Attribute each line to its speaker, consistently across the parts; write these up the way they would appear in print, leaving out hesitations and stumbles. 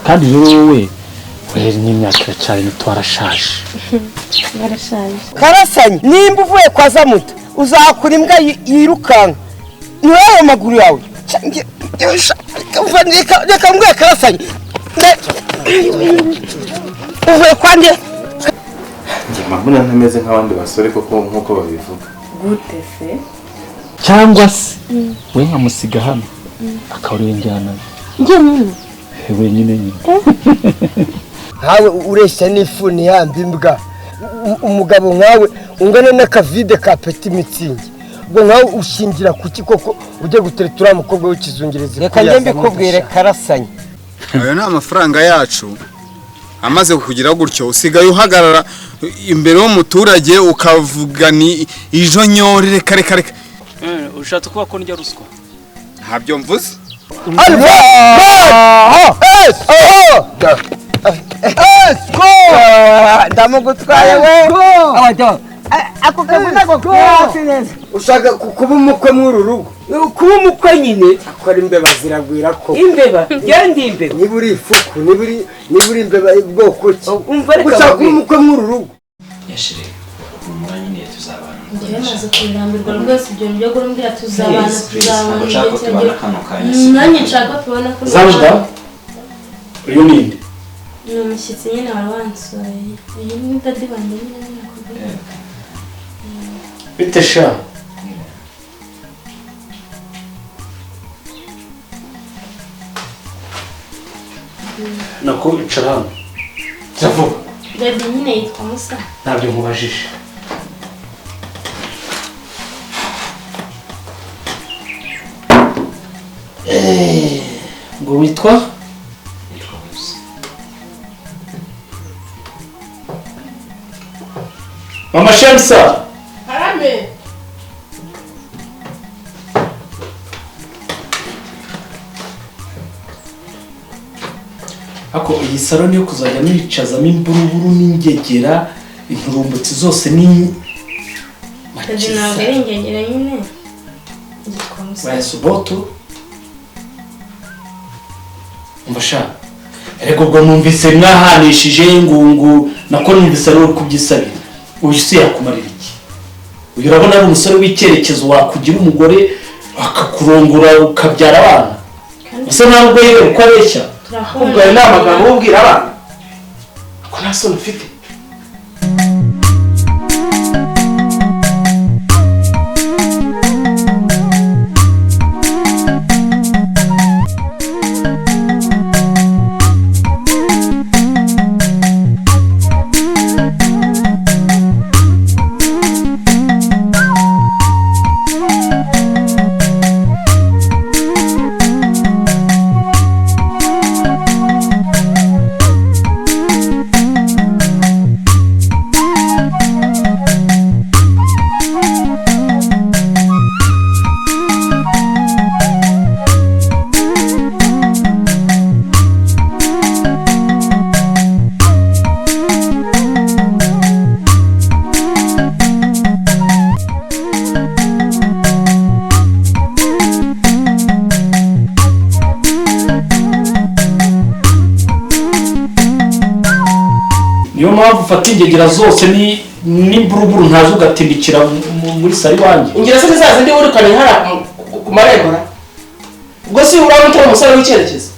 Speaker 1: kandi rero wowe wera n'imyaka cyane nitwarashaje
Speaker 2: barashaje
Speaker 3: Karasanye nimba uvuye kwa Zamuta uzakura imbwa yirukanka niwe maguru yawe reka mbwe Karasanye uvuye kwa nde
Speaker 4: mbona ntameze nk'abandi basore koko nkuko babivuga
Speaker 2: gute se
Speaker 1: cyangwa se we nkamusiga hano akarenjyana
Speaker 2: njye nyine
Speaker 1: wenyine
Speaker 3: hawe ureshya n'ifuni yambi imbwa umugabo nkawe ungana n'akavide ka peti mitsingi ubwo nkawe ushingira kuki koko ujye guteretura umukobwa w'ikizungereza reka njye mbikubwire Karasanye
Speaker 5: ayo ni amafaranga yacu amaze kugira gutyo usigaye uhagarara imbere y'umuturage ukavuga ni ijo nyori reka
Speaker 6: ushatse kuba ko ndya ruswa
Speaker 5: ntabyo mvuze
Speaker 3: ndamugutwaye we ako kazi nako kwasi neza ushaka kuba umukwe mw'uru rugo kuba umukwe nyine akora imbeba ziragwira ko imbeba genda imbeba niba uri ifuku niba uri imbeba bwoko ki ushaka kuba umukwe mw'uru rugo
Speaker 6: yashire umwanya ne tuzabana
Speaker 2: njye maze kurambirwa rwose ibyo byo gurumbira tuzabana
Speaker 6: nshaka tubana kano kanya
Speaker 2: nanjye nshaka tubona ko
Speaker 1: Zamuda uyu ninde
Speaker 2: ni umushyitsi nyine waransoye uyu ni dadi bande nyine nakubwiye
Speaker 1: bite sha nako icara hano zavuga
Speaker 2: dadi nyine yitwa Musa
Speaker 1: ntabyo nkubajije ngo witwa Mama Shamsa
Speaker 7: Harame
Speaker 1: ako iyi salo niyo kuzajya mwicazamo imburuburu n'ingegera inturumbutsi zose ni
Speaker 2: dadi ntabwo ari ingegera nyine yitwa Musa
Speaker 1: bayasuboto umva erego ubwo numvise mwahanishije ngungu nako numvise ari kubyisabira uyu se yakumarira iki uyu urabona ari umusore w'icyerekezo wakugira umugore akakurongora ukabyara abana ese ntabwo yewe uko abeshya ubwo ari n'amagambo ubwira abana ko nta soni ufite niyo mpamvu ufata ingegera zose n'imburuburu ntazo ugatindikira muri sari wanjye
Speaker 7: ingera se zaza ndi urukane hara ku marembo ubwo si uraba utari umusore w'icyerekezo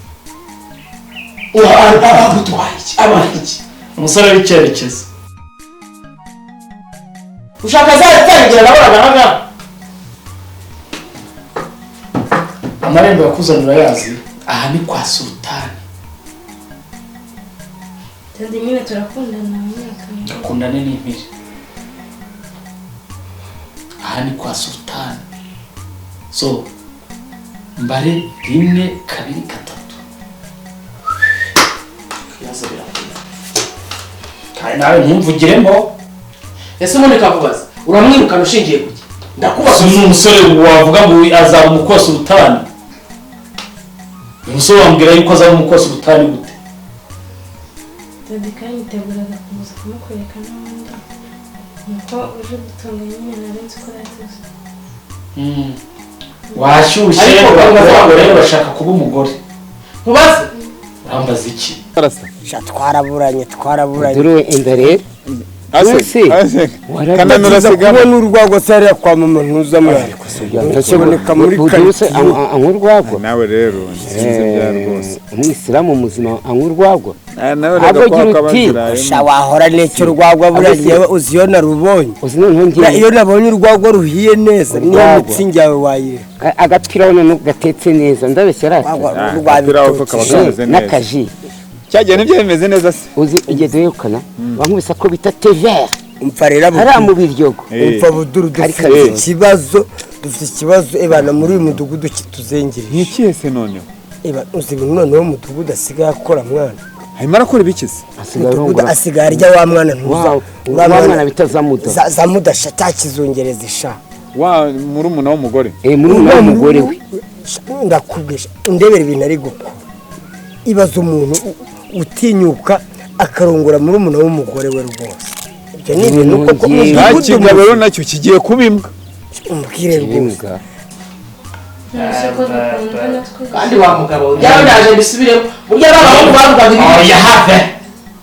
Speaker 7: iki
Speaker 1: umusore w'icyerekezo
Speaker 7: ushaka zatangira nabona hanga
Speaker 1: amarembo yakuzanira yazi aha ni kwa sultani
Speaker 2: dadi nyine turakundana
Speaker 1: akundane n'impiri aha ni kwa sultani so mbare 1 2 3 kiyaza birakunda kandi nawe ntumvugiremo
Speaker 7: ese ubundi kavubaza uramwirukana ushingiye kuki
Speaker 1: ndakubaza umusore wavuga ngo azaba umukosi sultani umusore wambwira yuko azaba umukosi sultani gute
Speaker 2: dadi kandi yiteguraga kuza kumukwereka n'ubundi nuko uje gutunga nyine narenze ko yatuze
Speaker 1: washyushye abagore rero bashaka kuba umugore
Speaker 7: nkubaze
Speaker 1: urambaza iki
Speaker 5: arasa
Speaker 3: twaraburanye
Speaker 8: dore imbere
Speaker 5: ase
Speaker 3: kananura sigara n'urwagwa sariya kwa mama ntuza mwana
Speaker 8: kuboneka muri karitsiye anywa urwagwa
Speaker 5: nawe rero nsinze bya rwose
Speaker 8: umwisilamu muzima anywa urwagwa
Speaker 5: nawe rero kwa kabanzira
Speaker 3: sha wahora n'icyo urwagwa buriya uziyo narubonye iyo nabonye urwagwa ruhiye neza niyo mitsingi yawe wayire
Speaker 8: agapira none gatetse neza ndabeshya n'akaji
Speaker 5: cyagiye nibyo bimeze neza se
Speaker 8: uzi igeze yukana bankubisa ko bita tevere
Speaker 3: umfarira
Speaker 8: hari mu biryogo
Speaker 3: umfa buduru dufite ikibazo ebana muri uyu mudugudu kituzengere
Speaker 5: nkikiye se noneho
Speaker 3: eba uzi noneho umudugudu asigaye akora mwana
Speaker 5: hanyuma arakora ibikize
Speaker 3: asigaye arya wa mwana ntuza
Speaker 8: wa mwana bita
Speaker 3: zamuda cyakizongereza isha
Speaker 5: wa murumuna w'umugore
Speaker 8: murumuna w'umugore we
Speaker 3: ndakubwisha ndebera ibintu ari gukora ibaza umuntu utinyuka akarongora murumuna w'umugore we rwose ibyo ni ibintu koko
Speaker 5: kigabo rero nacyo kigiye kubimbwa
Speaker 3: umbwire rwose
Speaker 7: kandi wa mugabo yawe ndaje bisubiremo burya abahungu bavugaga
Speaker 1: oya have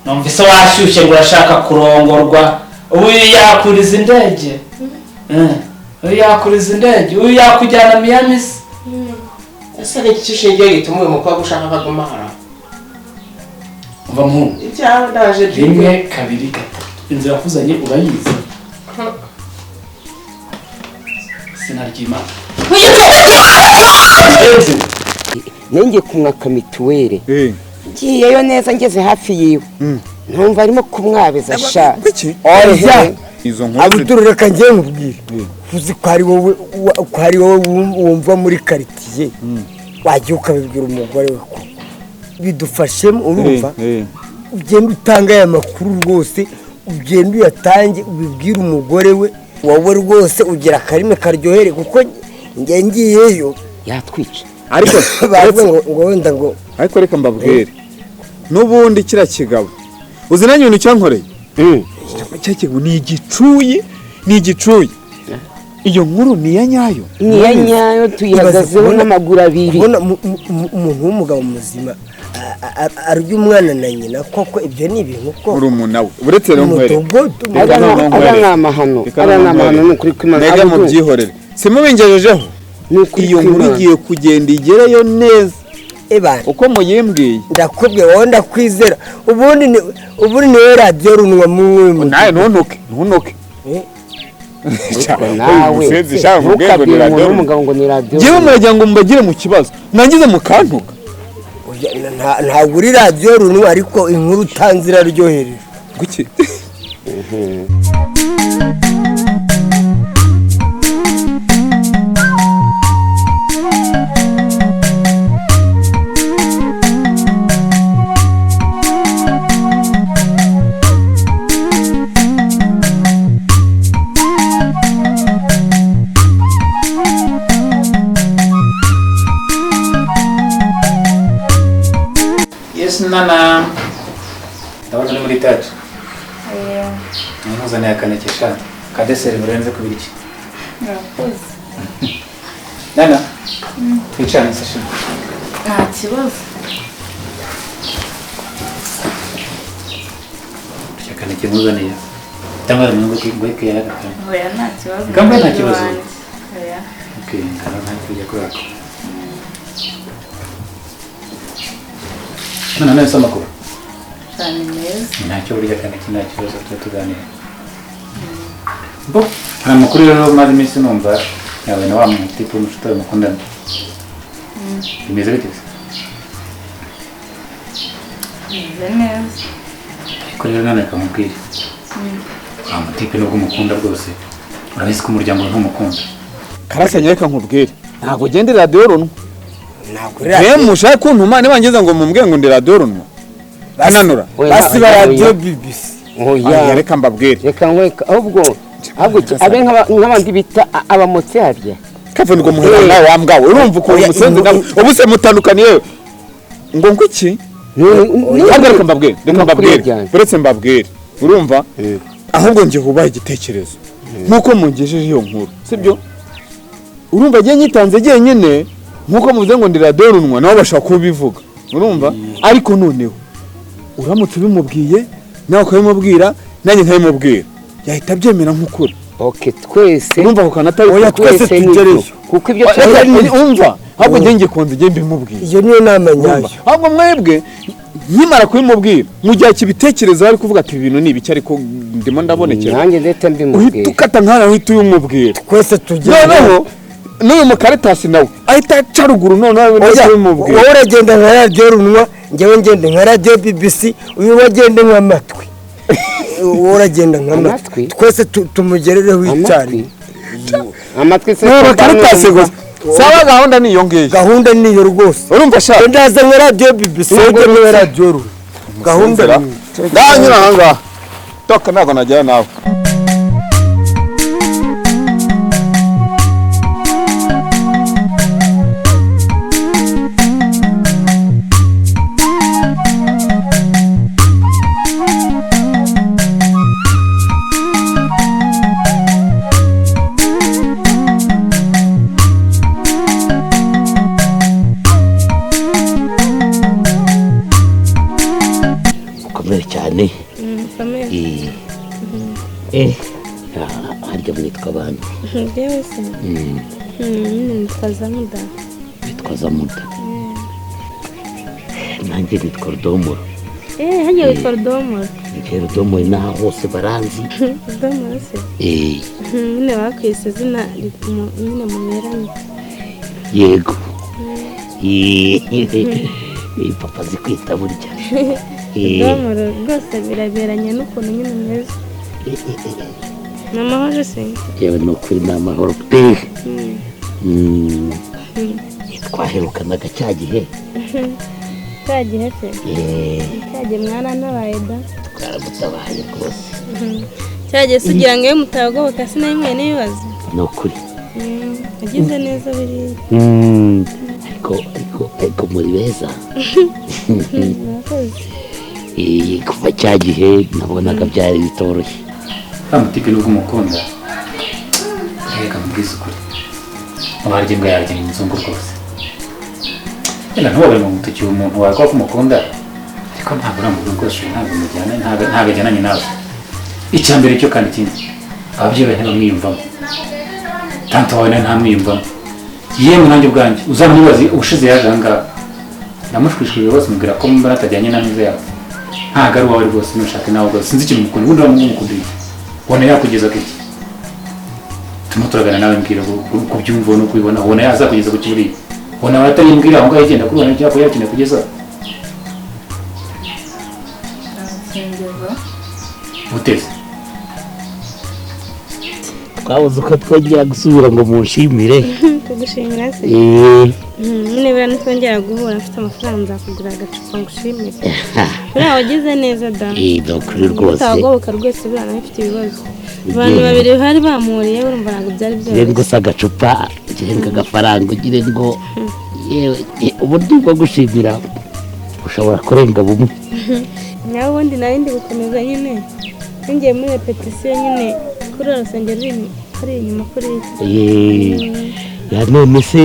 Speaker 1: numvise washyushye ngo urashaka kurongorwa ubu yakuriza indege yakuriza indege uyu yakujyana Miami se
Speaker 7: ese ni iki shingiye gituma uyu mukobwa ushaka kaguma hara
Speaker 1: uva mu
Speaker 7: ibyawe ndaje
Speaker 1: rimwe kabiri gatatu inzira yakuzanye urayizi sinaryima
Speaker 8: nenge kumwaka mituweli ngiyeyo neza ngeze hafi yiwe ntumva arimo kumwabeza sha
Speaker 5: izo nkuru
Speaker 3: abuturureka ngiye nkubwire uzi ko ari wowe wumva muri karitsiye wajya ukabibwira umugore we ko bidufashemo urumva ugenda utanga aya makuru rwose ugenda uyatange ubibwira umugore we wowe rwose ugira akarimi karyohere kuko ngiyeyo
Speaker 8: yatwica
Speaker 5: ariko
Speaker 3: bavuga ngo wenda ngo
Speaker 5: ariko reka mbabwire n'ubundi kira kigabo uzi nanyu ibintu cyankoreye cyakigabo ni igicuyi iyo nkuru ni ya nyayo
Speaker 8: tuyihagazeho n'amaguru abiri
Speaker 3: ubona umuntu w'umugabo muzima arya umwana na nyina koko ibyo ni ibintu koko
Speaker 5: urumuna we uretse rero nkwere
Speaker 8: ari amahano ni ukuri kw'Imana
Speaker 5: mbega mubyihorere simubingejejeho iyo nkuru igiye kugenda igereyo neza uko muyimbwiye
Speaker 3: ndakubwiye wowe ndakwizera ubundi niwe radiyo runwa mu
Speaker 5: nawe ntuntuke
Speaker 8: nawe ntukabwire umuntu w'umugabo ngo ni radiyo
Speaker 5: ngewe muragira ngo mbagire mu kibazo nangize mukantuka
Speaker 3: ntabwo uri radiyo runwa ariko inkuru utanze iraryohereje
Speaker 5: guki
Speaker 9: nana ndabona uri muri tacu ntuzane akanekesha kadeseri burenze ku biriki nana twicarane session
Speaker 2: nta kibazo
Speaker 9: akaneke muzaniye tamara mungu kweke yaka
Speaker 2: oya nta kibazo
Speaker 9: kamba nta kibazo
Speaker 2: oya
Speaker 9: okay kana nta kujya kurako nana nawe soma ko
Speaker 2: cyane neza
Speaker 9: ntacyo burya kandi nta kibazo tuganira bo hari amakuru rero maze iminsi numva yawe na wa mutipe w'umushuti wawe mukundana bimeze bite
Speaker 2: bimeze neza
Speaker 9: ariko rero none kamubwire wa mutipe nubwo umukunda rwose urabizi ko umuryango ntumukunda
Speaker 5: karasanye reka nkubwire ntabwo ugenda radiyo runwa
Speaker 3: ntabwo
Speaker 5: mushaka kuntuma nibangiza ngo mumbwire ngo ndi radiyo runwa ananura
Speaker 3: basi ba radiyo BBC
Speaker 5: reka mbabwire
Speaker 8: reka nkweka ahubwo abe nk'abandi bita abamotsi harya
Speaker 5: kavuna ngo muhera nawe wambwawe urumva ukuntu umusenzi nawe ubu se mutandukaniye ngo ngwiki reka mbabwire uretse mbabwire urumva ahubwo njye hubaye igitekerezo nk'uko mungejeje iyo nkuru sibyo urumva agiye nyitanze jyenyine nk'uko muvuze ngo ndi radiyo runwa nabo bashaka kubivuga urumva ariko noneho uramutse ubimubwiye nawe ukabimubwira nanjye nkabimubwira yahita abyemera nk'ukuri.
Speaker 8: Okay, twese
Speaker 5: urumva ko kana atari
Speaker 8: oya twese tugereyo kuko ibyo
Speaker 5: umva ahubwo njye konze njye mbimubwira.
Speaker 3: Iyo niyo nama nyayo.
Speaker 5: Ahubwo mwebwe nkimara kubimubwira mu gihe kibitekereza ari kuvuga ati ibintu ni ibiki ariko ndimo ndabonekera.
Speaker 8: Nanjye ndetse mbimubwira.
Speaker 5: Tukata nkana uhita uyumubwira.
Speaker 3: Twese tugereyo.
Speaker 5: Noneho n'uyu mukaritasi nawe ahita aca ruguru noneho
Speaker 3: ubimubwira. Wowe uragenda nka radio runwa njyewe ngende nka radio BBC uyu wagende nk'amatwi. Uragenda nk'amatwi twese tumugerereho icyari.
Speaker 8: Amatwi se
Speaker 5: mukaritasi gusa. Sawa gahunda niyo ngiye.
Speaker 3: Gahunda niyo rwose.
Speaker 5: Urumva sha
Speaker 3: ndaza nka radio BBC nka radio runwa. Gahunda
Speaker 5: ndanyura hanga. Toka nako najya nawe.
Speaker 8: cyane harya mwitwa bande?
Speaker 2: Ngewe se nitwa Zamuda.
Speaker 8: Nitwa Zamuda. Nanjye nitwa Rudomoro.
Speaker 2: Hajya witwa Rudomoro?
Speaker 8: Njye Rudomoro n'aho hose baranzi.
Speaker 2: Rudomoro se? Nyine bakwise izina nyine muberanye.
Speaker 8: Yego. Papa zikwita burya.
Speaker 2: Rudomoro rwose biraberanye n'ukuntu nyine umeze. Ni amahoro se?
Speaker 8: Yewe ni ukuri ni amahoro pe. Twaherukanaga cya gihe.
Speaker 2: Cya gihe se? Cya gihe mwana nabaye da?
Speaker 8: Twaramutabaye rwose.
Speaker 2: Cya gihe se ugira ngo iyo mutagoboka sinayimwe n'ibibazo?
Speaker 8: Ni ukuri.
Speaker 2: Agize neza biriya.
Speaker 8: Ariko muri beza. Kuva cya gihe nabonaga byari bitoroshye.
Speaker 9: Amutipe n'ubwo umukunda reka mubwize ukuri abarye ngo yarye inzungu rwose yenda ntubabare mu mutuki umuntu wawe ko umukunda ariko ntabwo uramubwira rwose ntabwo mujyana ntabwo ajyananye nawe. Icya mbere cyo kandi ikindi ababyeyi bawe ntibamwiyumvamo tanto wawe nawe ntamwiyumvamo yemwe nanjye ubwanjye uzamubaze ubushize yaje ahangaha namushwishije rwose mubwira ko mbona atajyanye n'ameza yawe ntabwo ari uwawe rwose nushake nawe rwose sinzi ikintu umukunda ubundi uramukundira ubona yakugeza ku iki turimo turagana nawe mbwira uko byumva no kubibona ubona yazakugeza ku kiburi ubona watarimbwira aho ngaho igenda kuri ubona cyangwa yakeneye kugeza uteze
Speaker 8: twabuze uko twongera gusubira ngo munshimire.
Speaker 2: Tugushimira se? Nyine bera nitwongera guhura mfite amafaranga nzakugura agacupa ngushimire. Uriya wagize neza da.
Speaker 8: Ni ukuri rwose.
Speaker 2: Utagoboka rwose buriya nawe ufite ibibazo. Abantu babiri bari bamuriye urumva ntabwo byari byoroshye.
Speaker 8: Ngo se agacupa kirenga agafaranga ugire ngo yewe uburyo bwo gushimira ushobora kurenga bumwe.
Speaker 2: Nawe ubundi nari ndi gukomeza nyine ngiye muri repetition nyine kuri urusengero ruri inyuma kuri
Speaker 8: ya none se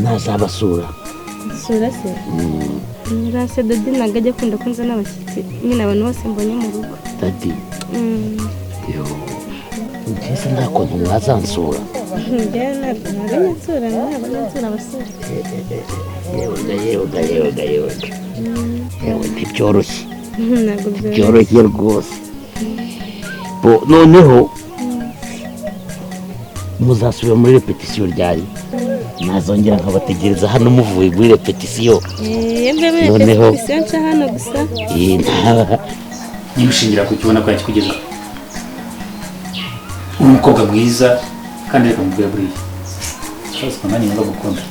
Speaker 8: nazabasura.
Speaker 2: Sura se? Rase Dadi ntabwo ajya akunda ko nzana abashyitsi nyine abantu bose mbonye mu rugo.
Speaker 8: Dadi mbese nta kuntu mwazansura?
Speaker 2: Njyewe ntabwo nyansura ntabwo nyansura abasore.
Speaker 8: Yewe ntibyoroshye.
Speaker 2: Ntabwo
Speaker 8: byoroshye rwose. Noneho muzasubira muri repetition ryari? Nazongera nkabategereza hano muvuye muri repetition.
Speaker 2: Noneho repetition nca hano gusa.
Speaker 9: nimushingira ku kibona ko yakigeza umukobwa mwiza kandi reka mubwire buriya cyose kumanya ngo gukunda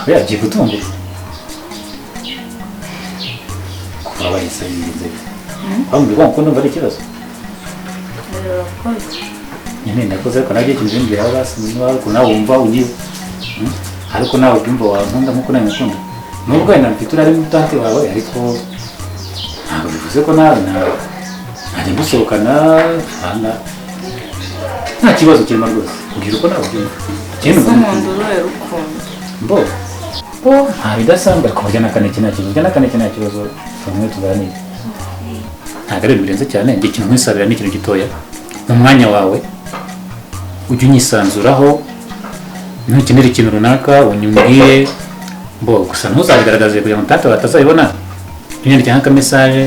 Speaker 9: oya agiye gutunguza kuba bahise bigenze bamubwira ko ndumva ari ikibazo nyine ndakoze ariko nagiye kinzimbira aho basinzwe ariko nawe wumva ugiye ariko nawe ubyumva wankunda nkuko nawe mukunda nubwo wenda mfite urari mu tante wawe ariko ntabwo bivuze ko nawe najya musohokana nta kibazo kirimo rwose ubwira uko nawe ubyumva
Speaker 10: ese umuntu uruhe rukundo
Speaker 9: mbo nta bidasanzwe ariko burya n'akaneke nta kibazo burya n'akaneke nta kibazo tumwe tuganire ntabwo ari ibintu birenze cyane njye ikintu nkwisabira ni ikintu gitoya mu mwanya wawe ujye unyisanzuraho ntukenere ikintu runaka unyumbwire gusa ntuzabigaragaze kugira ngo tata batazabibona tunyandike nk'akamesaje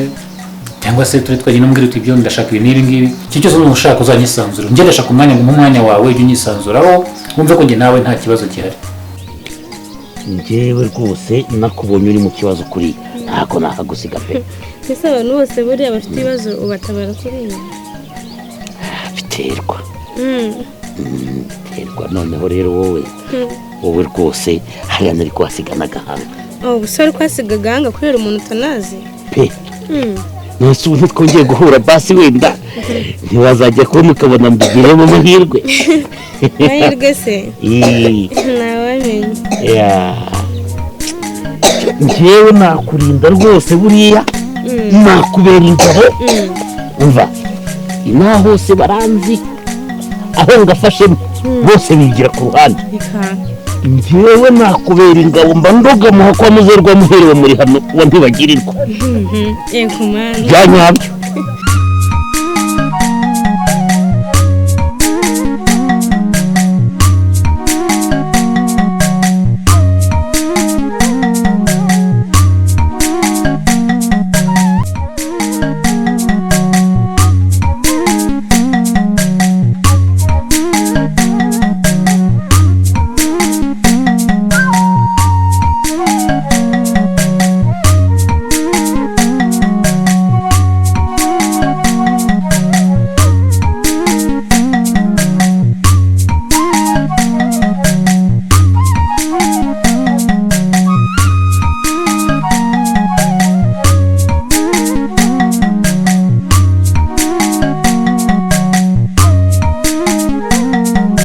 Speaker 9: cyangwa se turi twagenda umbwira uti ibyo ndashaka ibi n'ibi ngibi iki cyose umuntu ushaka uzanyisanzura njye ndashaka umwanya wawe ujye unyisanzuraho wumve ko njye nawe nta kibazo gihari
Speaker 10: njyewe rwose nakubonye uri mu kibazo kuri ntabwo nakagusiga pe
Speaker 2: ese abantu bose buriya bafite ibibazo ubatabara kuri iyi
Speaker 10: biterwa biterwa noneho rero wowe rwose hariya nari kuhasiga n'agahanga
Speaker 2: gusa wari kuhasiga agahanga kubera umuntu utanazi
Speaker 10: pe nese ubu ntitwongeye guhura basi wenda ntiwazajya kubona ukabona mbigiremo amahirwe
Speaker 2: amahirwe se ntawamenya
Speaker 10: njyewe nakurinda rwose buriya nakubera ingabo umva inaha hose baranzi aho ngafashemo bose bigira ku ruhande njyewe nakubera ingabo mba ndogamuha kwa muzerwa muherewe muri hano uwa ntibagirirwa bya nyabyo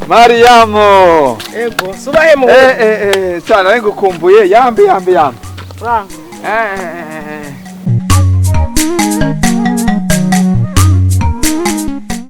Speaker 5: Mariamo
Speaker 3: ego subahe mu
Speaker 5: cyane ngukumbuye yambi
Speaker 3: wangu